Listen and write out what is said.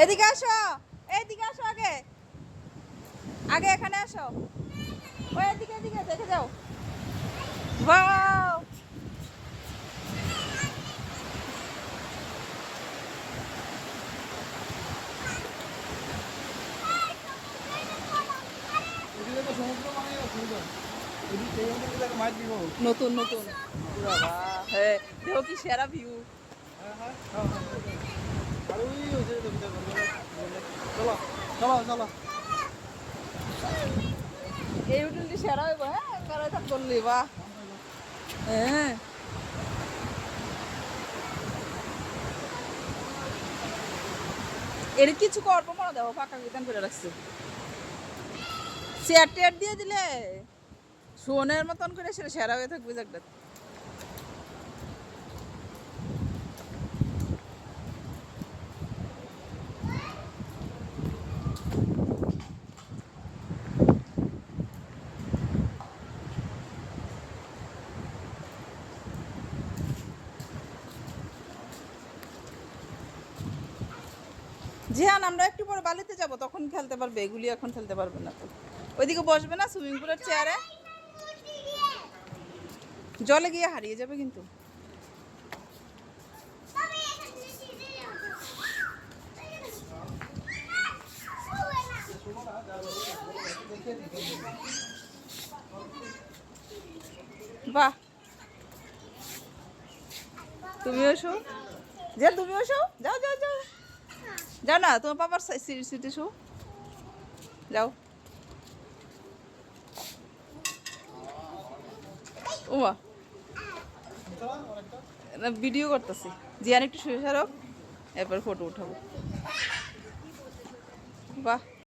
এদিকে আসো, এইদিকে আসো, আগে আগে এখানে আসো, ওই এদিকে এদিকে দেখে যাও। ওয়াও, নতুন নতুন হ্যাঁ, দেখো কি সেরা ভিউ। এই হোটেলটি সেরা হইব। হ্যাঁ বেড়াই থাক করলি বা হ্যাঁ, এর কিছু করবো মনে দেখো ফাঁকা বিধান করে রাখছে, চেয়ার টেয়ার দিয়ে দিলে সোনের মতন করে সেটা সেরা হয়ে থাকবে জায়গাটা। জিহান আমরা একটু পরে বালিতে যাব, তখন খেলতে পারবে, এগুলি এখন খেলতে পারবে না তো। ওইদিকে বসবে না সুইমিং পুলের চেয়ারে, জলে গিয়ে হারিয়ে যাবে কিন্তু। বাহ, তুমিও শো, যে তুমিও শো, যাও যাও যাও, যাও না তোমার বাবার সিটে শো, যাও। ওমা, ভিডিও করতেছি, জিয়ান একটু শুয়ে সারো, এরপর ফটো উঠাবো। বাহ।